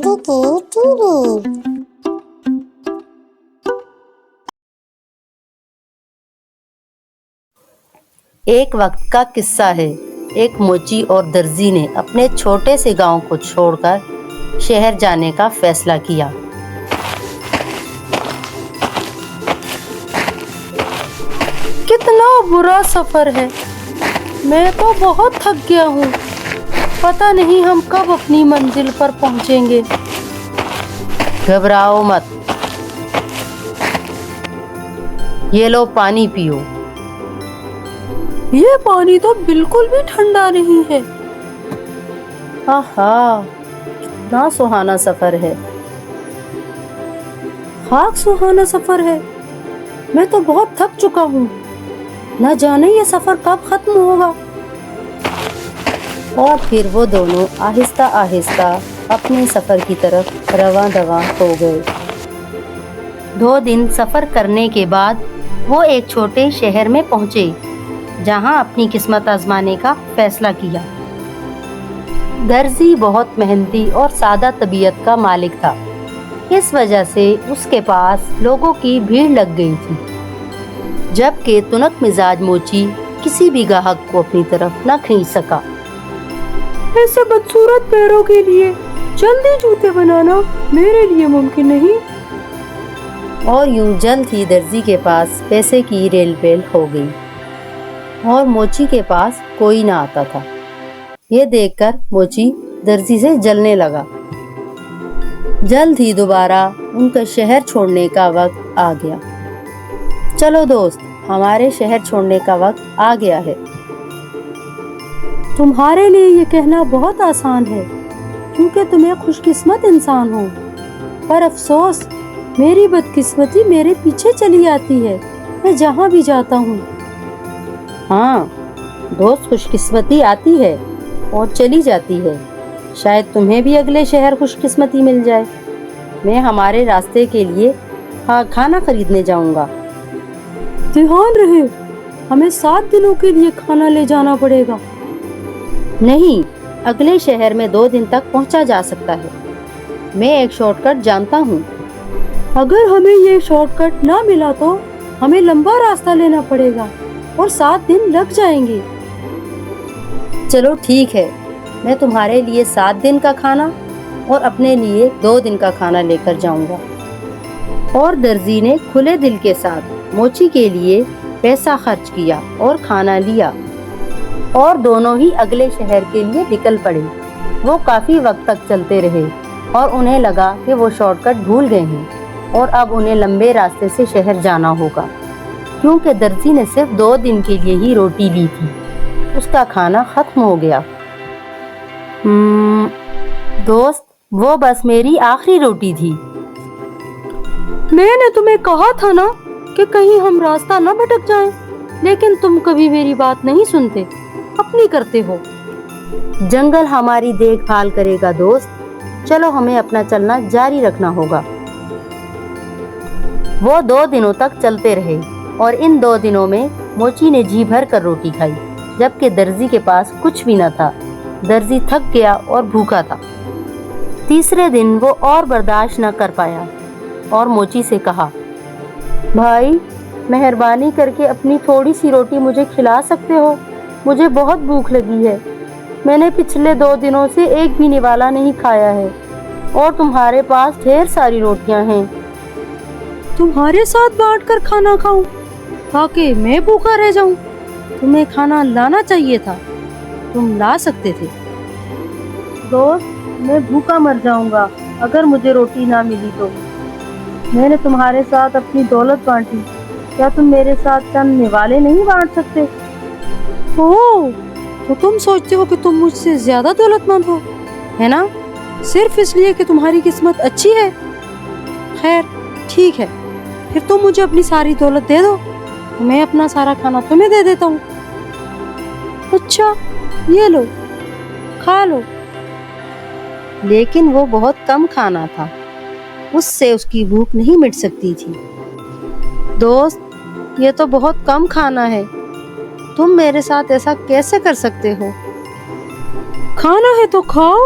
چھوٹی کی T V. ایک وقت کا قصہ ہے۔ ایک موچی اور درزی نے اپنے چھوٹے سے گاؤں کو چھوڑ کر شہر جانے کا فیصلہ کیا۔ کتنا برا سفر ہے، میں تو بہت تھک گیا ہوں، پتہ نہیں ہم کب اپنی منزل پر پہنچیں گے۔ گھبراؤ مت، یہ لو پانی پیو۔ یہ پانی تو بالکل بھی ٹھنڈا نہیں ہے۔ آہا، کتنا سہانا سفر ہے۔ خاک سہانا سفر ہے، میں تو بہت تھک چکا ہوں، نہ جانے یہ سفر کب ختم ہوگا۔ اور پھر وہ دونوں آہستہ آہستہ اپنے سفر کی طرف رواں دواں ہو گئے۔ 2 دن سفر کرنے کے بعد وہ ایک چھوٹے شہر میں پہنچے، جہاں اپنی قسمت آزمانے کا فیصلہ کیا۔ درزی بہت محنتی اور سادہ طبیعت کا مالک تھا، اس وجہ سے اس کے پاس لوگوں کی بھیڑ لگ گئی تھی، جبکہ تنک مزاج موچی کسی بھی گاہک کو اپنی طرف نہ کھینچ سکا۔ ایسے بدصورت پیروں کے لیے جلدی جوتے بنانا میرے لیے ممکن نہیں۔ اور یوں جلد ہی درزی کے پاس پیسے کی ریل پیل ہو گئی، اور موچی کے پاس کوئی نہ آتا تھا۔ یہ دیکھ کر موچی درزی سے جلنے لگا۔ جلد ہی دوبارہ ان کا شہر چھوڑنے کا وقت آ گیا۔ چلو دوست، ہمارے شہر چھوڑنے کا وقت آ گیا ہے۔ تمہارے لیے یہ کہنا بہت آسان ہے، کیونکہ تم ایک خوش قسمت انسان ہو، پر افسوس میری بدقسمتی میرے پیچھے چلی آتی ہے، میں جہاں بھی جاتا ہوں۔ ہاں دوست، خوش قسمتی آتی ہے اور چلی جاتی ہے، شاید تمہیں بھی اگلے شہر خوش قسمتی مل جائے۔ میں ہمارے راستے کے لیے کھانا خریدنے جاؤں گا۔ دھیان رہے، ہمیں 7 دنوں کے لیے کھانا لے جانا پڑے گا۔ نہیں، اگلے شہر میں 2 دن تک پہنچا جا سکتا ہے، میں ایک شارٹ کٹ جانتا ہوں۔ اگر ہمیں یہ شارٹ کٹ نہ ملا تو ہمیں لمبا راستہ لینا پڑے گا اور 7 دن لگ جائیں گے۔ چلو ٹھیک ہے، میں تمہارے لیے 7 دن کا کھانا اور اپنے لیے 2 دن کا کھانا لے کر جاؤں گا۔ اور درزی نے کھلے دل کے ساتھ موچی کے لیے پیسہ خرچ کیا اور کھانا لیا، اور دونوں ہی اگلے شہر کے لیے نکل پڑے۔ وہ کافی وقت تک چلتے رہے اور انہیں لگا کہ وہ شارٹ کٹ بھول گئے ہیں، اور اب انہیں لمبے راستے سے شہر جانا ہوگا، کیونکہ درزی نے صرف 2 دن کے لیے ہی روٹی لی تھی، اس کا کھانا ختم ہو گیا۔ دوست، وہ بس میری آخری روٹی تھی۔ میں نے تمہیں کہا تھا نا کہ کہیں ہم راستہ نہ بھٹک جائیں، لیکن تم کبھی میری بات نہیں سنتے، اپنی کرتے ہو۔ جنگل ہماری دیکھ بھال کرے گا دوست، چلو ہمیں اپنا چلنا جاری رکھنا ہوگا۔ وہ 2 دنوں تک چلتے رہے، اور ان 2 دنوں میں موچی نے جی بھر کر روٹی کھائی، جبکہ درزی کے پاس کچھ بھی نہ تھا۔ درزی تھک گیا اور بھوکا تھا۔ تیسرے دن وہ اور برداشت نہ کر پایا اور موچی سے کہا، بھائی مہربانی کر کے اپنی تھوڑی سی روٹی مجھے کھلا سکتے ہو؟ مجھے بہت بھوک لگی ہے، میں نے پچھلے 2 دنوں سے ایک بھی نوالا نہیں کھایا ہے، اور تمہارے پاس ڈھیر ساری روٹیاں ہیں۔ تمہارے ساتھ بانٹ کر کھانا کھاؤں تاکہ میں بھوکا رہ جاؤں؟ تمہیں کھانا لانا چاہیے تھا، تم لا سکتے تھے۔ دوست، میں بھوکا مر جاؤں گا اگر مجھے روٹی نہ ملی تو۔ میں نے تمہارے ساتھ اپنی دولت بانٹی، کیا تم میرے ساتھ چند نوالے نہیں بانٹ سکتے؟ اوہ، تو تم سوچتے ہو کہ تم مجھ سے زیادہ دولت مند ہو، ہے نا؟ صرف اس لیے کہ تمہاری قسمت اچھی ہے۔ خیر ٹھیک ہے، پھر تم مجھے اپنی ساری دولت دے دو، میں اپنا سارا کھانا تمہیں دے دیتا ہوں۔ اچھا، یہ لو، کھا لو۔ لیکن وہ بہت کم کھانا تھا، اس سے اس کی بھوک نہیں مٹ سکتی تھی۔ دوست، یہ تو بہت کم کھانا ہے، تم میرے ساتھ ایسا کیسے کر سکتے ہو؟ کھانا ہے تو کھاؤ،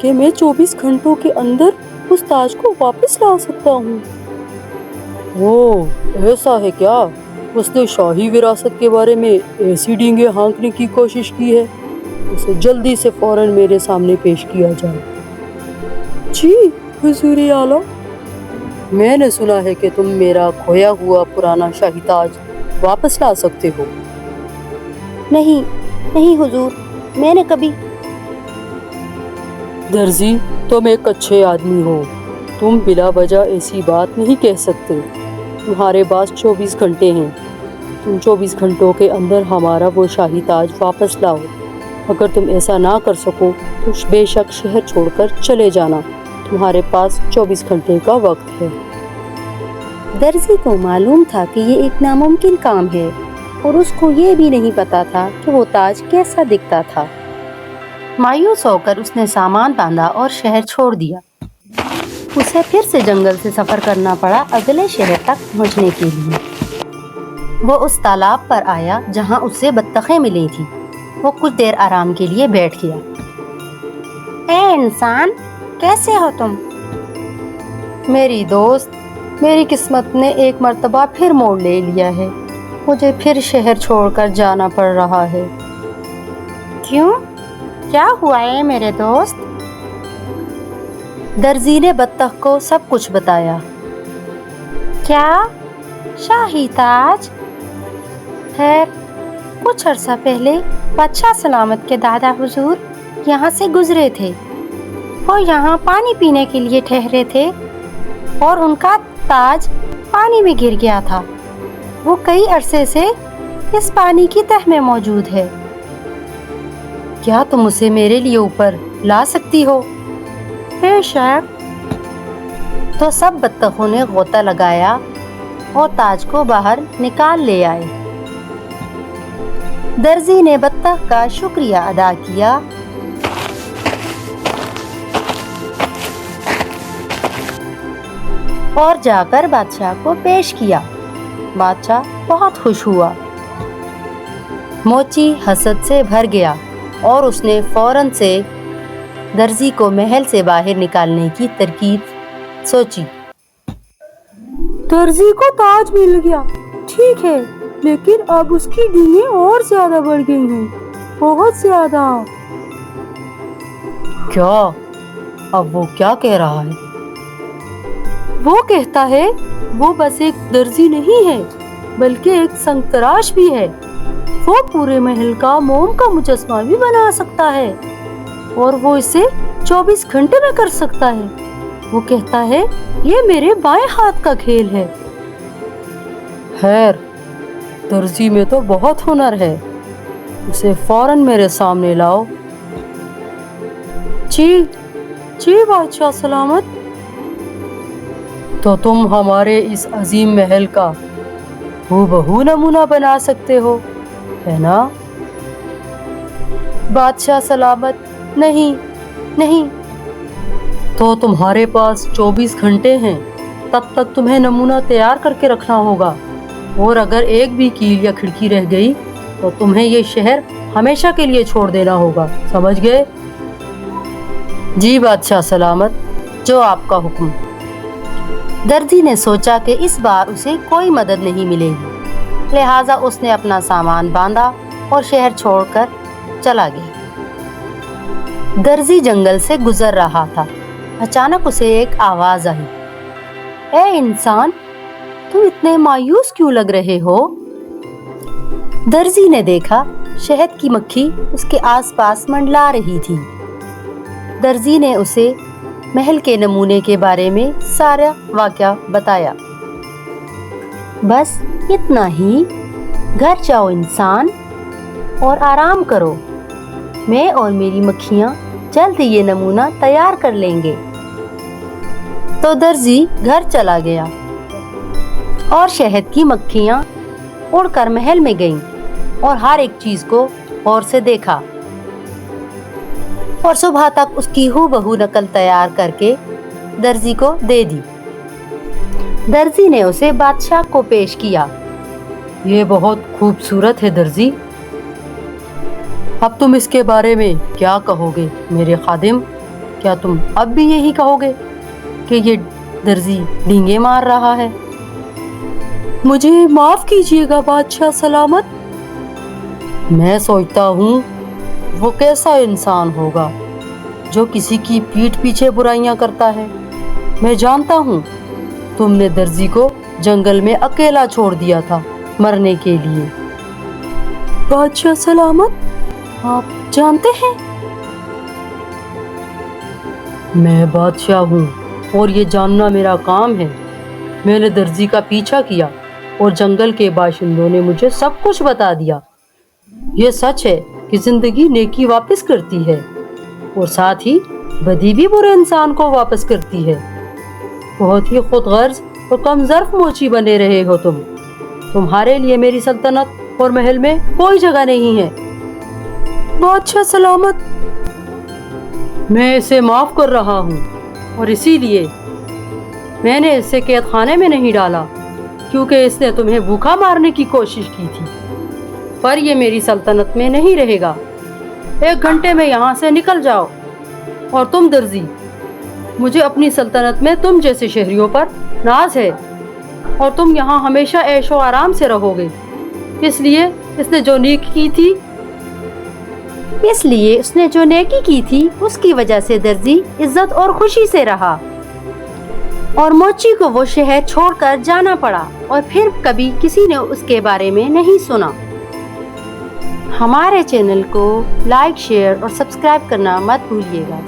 کہ میں 24 گھنٹوں کے اندر اس تاج کو واپس لا سکتا ہوں۔ اوہ، ایسا ہے کیا؟ اس نے شاہی وراثت کے بارے میں ایسی ڈینگیں ہانکنے کی کوشش کی ہے، اسے جلدی سے فوراً میرے سامنے پیش کیا جائے۔ جی حضور اعلیٰ، میں نے سنا ہے کہ تم میرا کھویا ہوا پرانا شاہی تاج واپس لا سکتے ہو۔ نہیں نہیں حضور، میں نے کبھی… درزی، تم ایک اچھے آدمی ہو، تم بلا وجہ ایسی بات نہیں کہہ سکتے۔ تمہارے پاس 24 گھنٹے ہیں، تم 24 گھنٹوں کے اندر ہمارا وہ شاہی تاج واپس لاؤ۔ اگر تم ایسا نہ کر سکو تو بے شک شہر چھوڑ کر چلے جانا، تمہارے پاس 24 گھنٹے کا وقت ہے۔ درزی کو معلوم تھا کہ یہ ایک ناممکن کام ہے، اور اس کو یہ بھی نہیں پتا تھا کہ وہ تاج کیسا دکھتا تھا۔ مایوس ہو کر اس نے سامان باندھا اور شہر چھوڑ دیا۔ اسے پھر سے جنگل سے سفر کرنا پڑا اگلے شہر تک پہنچنے کے لیے۔ وہ اس تالاب پر آیا جہاں اسے بطخیں ملی تھیں۔ وہ کچھ دیر آرام کے لیے بیٹھ گیا۔ اے انسان، کیسے ہو تم؟ میری دوست، میری قسمت نے ایک مرتبہ پھر موڑ لے لیا ہے، مجھے پھر شہر چھوڑ کر جانا پڑ رہا ہے۔ کیوں؟ کیا ہوا ہے میرے دوست؟ درزی نے بطخ کو سب کچھ بتایا۔ کیا شاہی تاج؟ خیر، کچھ عرصہ پہلے بادشاہ سلامت کے دادا حضور یہاں سے گزرے تھے۔ وہ یہاں پانی پینے کے لیے ٹھہرے تھے اور ان کا تاج پانی میں گر گیا تھا۔ وہ کئی عرصے سے اس پانی کی تہ میں موجود ہے۔ کیا تم اسے میرے لیے اوپر لا سکتی ہو؟ بے شک۔ تو سب بطخوں نے غوطہ لگایا اور تاج کو باہر نکال لے آئے۔ درزی نے بطخ کا شکریہ ادا کیا اور جا کر بادشاہ کو پیش کیا۔ بادشاہ بہت خوش ہوا۔ موچی حسد سے بھر گیا اور اس نے فوراً سے درزی کو محل سے باہر نکالنے کی ترکیب سوچی۔ درزی کو تاج مل گیا، ٹھیک ہے، لیکن اب اس کی ڈینگیں اور زیادہ بڑھ گئی ہیں، بہت زیادہ۔ کیا؟ اب وہ کیا کہہ رہا ہے؟ وہ کہتا ہے وہ بس ایک درزی نہیں ہے بلکہ ایک سنگ تراش بھی ہے۔ وہ پورے محل کا موم کا مجسمہ بھی بنا سکتا ہے اور وہ اسے 24 گھنٹے میں کر سکتا ہے۔ وہ کہتا ہے یہ میرے بائیں ہاتھ کا کھیل ہے۔ خیر، درزی میں تو بہت ہنر ہے، اسے فوراً میرے سامنے لاؤ۔ جی جی بادشاہ سلامت۔ تو تم ہمارے اس عظیم محل کا ہو بہو نمونہ بنا سکتے ہو، ہے نا؟ بادشاہ سلامت، نہیں نہیں۔ تو تمہارے پاس 24 گھنٹے ہیں، تب تک تمہیں نمونہ تیار کر کے رکھنا ہوگا، اور اگر ایک بھی کیل یا کھڑکی رہ گئی تو تمہیں یہ شہر ہمیشہ کے لیے چھوڑ دینا ہوگا، سمجھ گئے؟ جی بادشاہ سلامت، جو آپ کا حکم۔ درزی نے سوچا کہ اس بار اسے کوئی مدد نہیں ملے گی، لہٰذا اس نے اپنا سامان باندھا اور شہر چھوڑ کر چلا گیا۔ درزی جنگل سے گزر رہا تھا، اچانک اسے ایک آواز آئی۔ اے انسان، تم اتنے مایوس کیوں لگ رہے ہو؟ درزی نے دیکھا شہد کی مکھی اس کے آس پاس منڈلا رہی تھی۔ درزی نے اسے محل کے نمونے کے بارے میں سارا واقعہ بتایا۔ بس اتنا ہی، گھر جاؤ انسان اور آرام کرو، میں اور میری مکھیاں جلد یہ نمونہ تیار کر لیں گے۔ تو درزی گھر چلا گیا اور شہد کی مکھیاں اڑ کر محل میں گئیں اور ہر ایک چیز کو غور سے دیکھا، اور صبح تک اس کی ہو بہو نقل تیار کر کے درزی کو دے دی۔ درزی نے اسے بادشاہ کو پیش کیا۔ یہ بہت خوبصورت ہے درزی، اب تم اس کے بارے میں کیا کہو گے میرے خادم؟ کیا تم اب بھی یہی کہو گے کہ یہ درزی ڈینگے مار رہا ہے؟ مجھے معاف کیجیے گا بادشاہ سلامت. میں سوچتا ہوں وہ کیسا انسان ہوگا جو کسی کی پیٹھ پیچھے برائیاں کرتا ہے. میں جانتا ہوں تم نے درزی کو جنگل میں اکیلا چھوڑ دیا تھا مرنے کے لیے. بادشاہ سلامت آپ جانتے ہیں میں بادشاہ ہوں اور یہ جاننا میرا کام ہے. میں نے درزی کا پیچھا کیا اور جنگل کے باشندوں نے مجھے سب کچھ بتا دیا. یہ سچ ہے کہ زندگی نیکی واپس کرتی ہے اور ساتھ ہی بدی بھی برے انسان کو واپس کرتی ہے. بہت ہی خود غرض اور کم ظرف موچی بنے رہے ہو تم. تمہارے لیے میری سلطنت اور محل میں کوئی جگہ نہیں ہے. بادشاہ سلامت. میں اسے معاف کر رہا ہوں اور اسی لیے میں نے اسے قید خانے میں نہیں ڈالا کیونکہ اس نے تمہیں بھوکا مارنے کی کوشش کی تھی. پر یہ میری سلطنت میں نہیں رہے گا. 1 گھنٹے میں یہاں سے نکل جاؤ. اور تم درزی، مجھے اپنی سلطنت میں تم جیسے شہریوں پر ناز ہے اور تم یہاں ہمیشہ عیش و آرام سے رہو گے. اس لیے اس نے جو نیکی کی تھی اس کی وجہ سے درزی عزت اور خوشی سے رہا اور موچی کو وہ شہر چھوڑ کر جانا پڑا اور پھر کبھی کسی نے اس کے بارے میں نہیں سنا. ہمارے چینل کو لائک، شیئر اور سبسکرائب کرنا مت بھولیے گا.